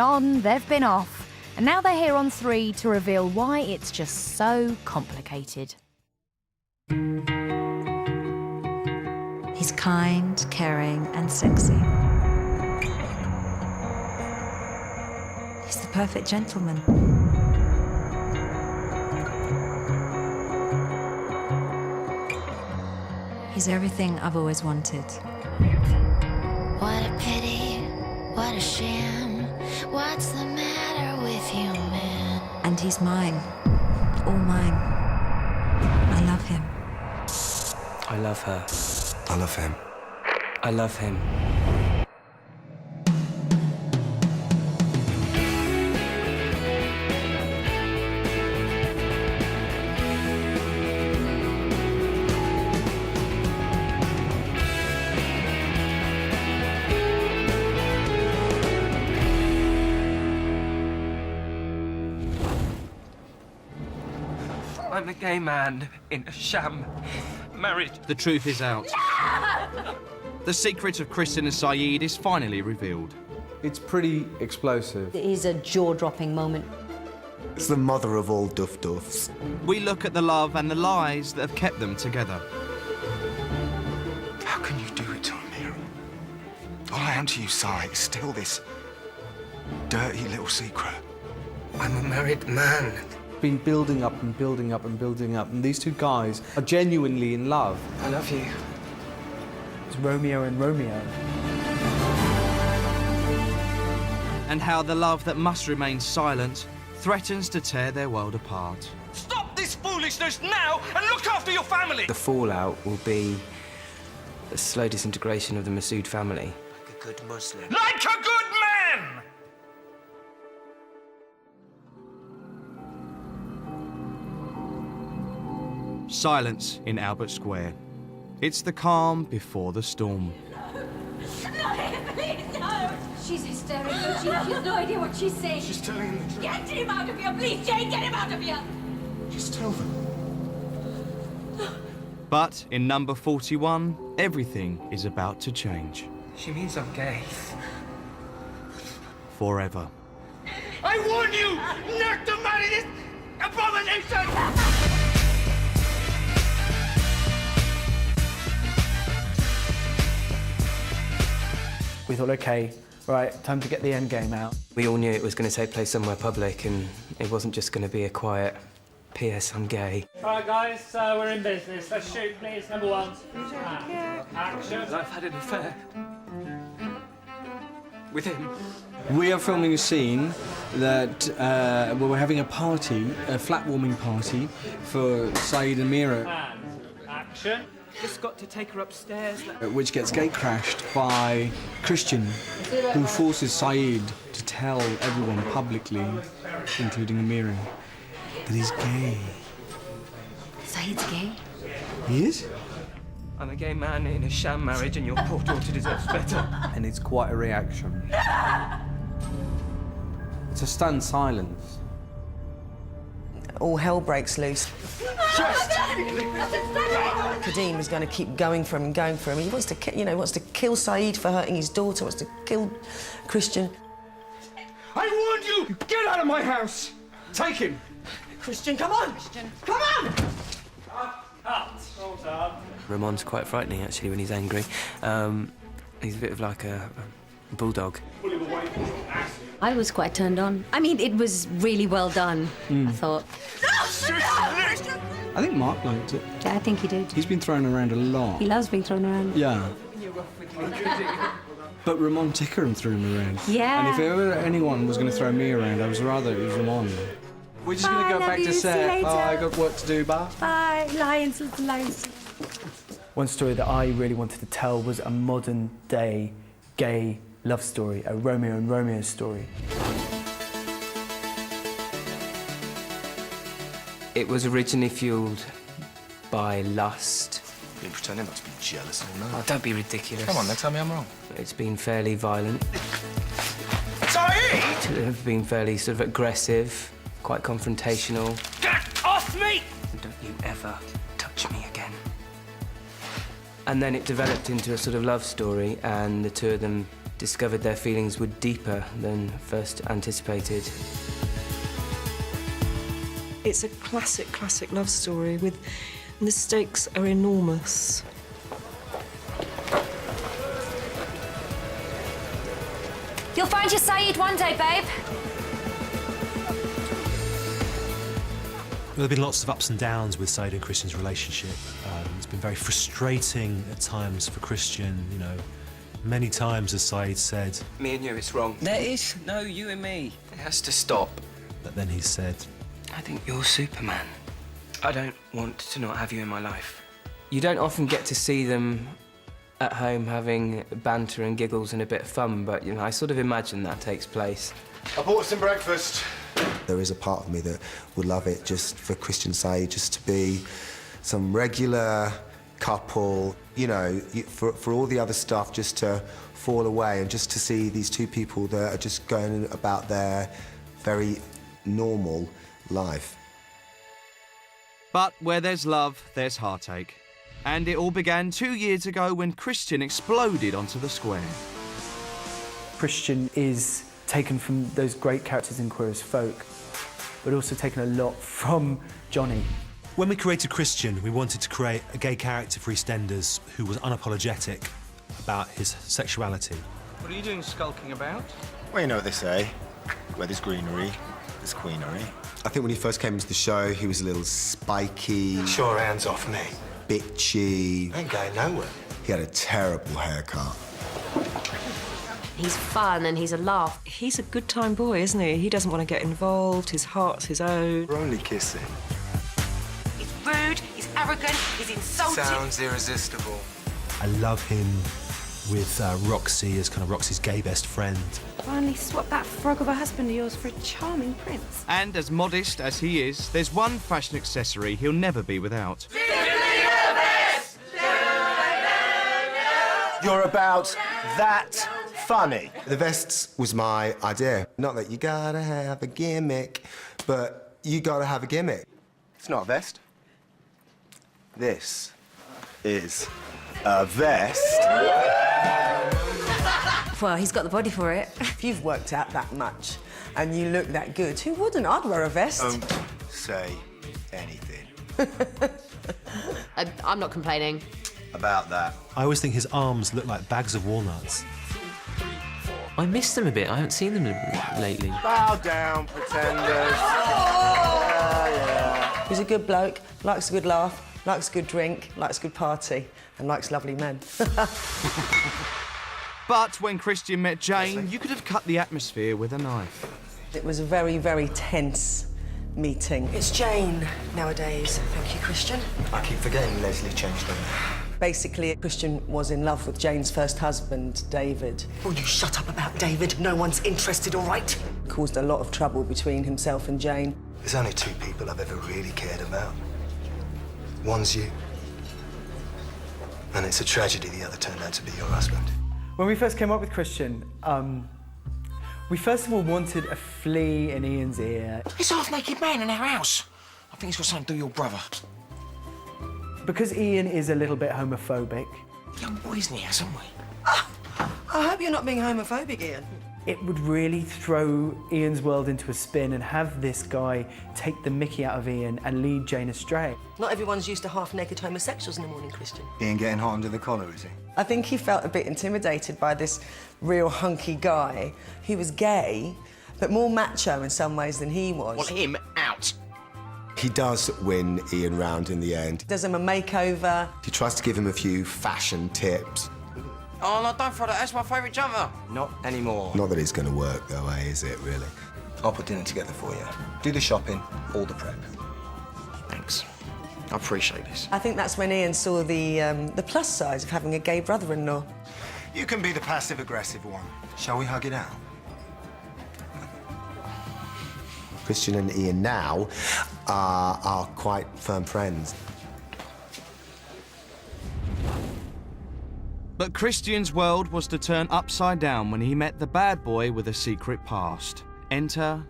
On, they've been off, and now they're here on 3 to reveal why it's just so complicated. He's kind, caring, and sexy. He's the perfect gentleman. He's everything I've always wanted. What a pity, what a sham. What's the matter with you, man? And he's mine. All mine. I love him. I love her. I love him. I love him. I'm a gay man in a sham marriage. The truth is out. The secret of Kristen and Saeed is finally revealed. It's pretty explosive. It is a jaw-dropping moment. It's the mother of all duffs. We look at the love and the lies that have kept them together. How can you do it to Amira? All I am to you, Sai, is still this dirty little secret. I'm a married man. Been building up and building up and building up, and these two guys are genuinely in love. I love you. It's Romeo and Romeo. And how the love that must remain silent threatens to tear their world apart. Stop this foolishness now and look after your family! The fallout will be the slow disintegration of the Masood family. Like a good Muslim. Like a good man! Silence in Albert Square. It's the calm before the storm. Please, no! She's hysterical. She has no idea what she's saying. She's telling him the truth. Get him out of here, please, Jane! Get him out of here! Just tell them. But in number 41, everything is about to change. She means I'm gay. Forever. I warn you not to marry this abomination! We thought, OK, right, time to get the end game out. We all knew it was going to take place somewhere public, and it wasn't just going to be a quiet, P.S. I'm gay. All right, guys, we're in business. Let's shoot, please. Number 1. Action. I've had an affair with him. We are filming a scene that where we're having a party, a flat warming party for Saeed and Amira, And action. Just got to take her upstairs. which gets gate crashed by Christian, who forces Saeed to tell everyone publicly, including Amira, that he's gay. Saeed's gay? He is? I'm a gay man in a sham marriage, and your poor daughter deserves better. And it's quite a reaction. It's a stunned silence. All hell breaks loose. Kadeem is going to keep going for him and going for him. He wants to, wants to kill Saeed for hurting his daughter. Wants to kill Christian. I warned you! Get out of my house! Take him! Christian, come on! Christian, come on! Ramon's quite frightening, actually, when he's angry. He's a bit of like a bulldog. I was quite turned on. I mean, it was really well done, I thought. I think Mark liked it. Yeah, I think he did. He's been thrown around a lot. He loves being thrown around. Yeah. But Ramon Tickeram threw him around. Yeah. And if ever anyone was going to throw me around, I was rather it was Ramon. We're just going to go back to set. Oh, I got work to do, bye. Bye, lions, lions. One story that I really wanted to tell was a modern-day gay love story, a Romeo and Romeo story. It was originally fueled by lust. You're pretending not to be jealous all night. Oh, don't be ridiculous. Come on, then tell me I'm wrong. It's been fairly violent. Sorry! To have been fairly sort of aggressive, quite confrontational. Get off me! And don't you ever touch me again. And then it developed into a sort of love story, and the two of them discovered their feelings were deeper than first anticipated. It's a classic love story and the stakes are enormous. You'll find your Saeed one day, babe. There have been lots of ups and downs with Saeed and Christian's relationship. It's been very frustrating at times for Christian, you know. Many times, as Saeed said... Me and you, it's wrong. There is no you and me. It has to stop. But then he said... I think you're Superman. I don't want to not have you in my life. You don't often get to see them at home having banter and giggles and a bit of fun, but, you know, I sort of imagine that takes place. I bought some breakfast. There is a part of me that would love it just for Christian Saeed just to be some regular couple, you know, for all the other stuff just to fall away and just to see these two people that are just going about their very normal life. But where there's love, there's heartache. And it all began 2 years ago when Christian exploded onto the square. Christian is taken from those great characters in Queer as Folk, but also taken a lot from Johnny. When we created Christian, we wanted to create a gay character for EastEnders who was unapologetic about his sexuality. What are you doing skulking about? Well, you know what they say. Where there's greenery, there's queenery. I think when he first came into the show, he was a little spiky. Sure, hands off me. Bitchy. Ain't going nowhere. He had a terrible haircut. He's fun and he's a laugh. He's a good time boy, isn't he? He doesn't want to get involved. His heart's his own. We're only kissing. He's rude, he's arrogant, he's insulting. Sounds irresistible. I love him with Roxy as kind of Roxy's gay best friend. Finally swap that frog of a husband of yours for a charming prince. And as modest as he is, there's one fashion accessory he'll never be without. You're about that funny. The vests was my idea. Not that you gotta have a gimmick, but you gotta have a gimmick. It's not a vest. This is a vest. Well, he's got the body for it. If you've worked out that much and you look that good, who wouldn't? I'd wear a vest. Say anything. I'm not complaining. About that. I always think his arms look like bags of walnuts. I miss them a bit. I haven't seen them lately. Bow down, pretenders. He's a good bloke, likes a good laugh, likes a good drink, likes a good party, and likes lovely men. But when Christian met Jane, you could have cut the atmosphere with a knife. It was a very, very tense meeting. It's Jane nowadays. Thank you, Christian. I keep forgetting Leslie changed her name. Basically, Christian was in love with Jane's first husband, David. Will you shut up about David? No one's interested, all right? Caused a lot of trouble between himself and Jane. There's only two people I've ever really cared about. One's you. And it's a tragedy the other turned out to be your husband. When we first came up with Christian, we first of all wanted a flea in Ian's ear. It's a half-naked man in our house. I think he's got something to do with your brother. Because Ian is a little bit homophobic. Young boys in here, haven't we? I hope you're not being homophobic, Ian. It would really throw Ian's world into a spin and have this guy take the mickey out of Ian and lead Jane astray. Not everyone's used to half-naked homosexuals in the morning, Christian. Ian getting hot under the collar, is he? I think he felt a bit intimidated by this real hunky guy who was gay, but more macho in some ways than he was. Want him out. He does win Ian round in the end. Does him a makeover. He tries to give him a few fashion tips. Oh, no, don't throw that. That's my favourite jumper. Not anymore. Not that it's going to work, though, is it, really? I'll put dinner together for you. Do the shopping, all the prep. Thanks. I appreciate this. I think that's when Ian saw the plus side of having a gay brother-in-law. You can be the passive-aggressive one. Shall we hug it out? Christian and Ian now are quite firm friends. But Christian's world was to turn upside down when he met the bad boy with a secret past. Enter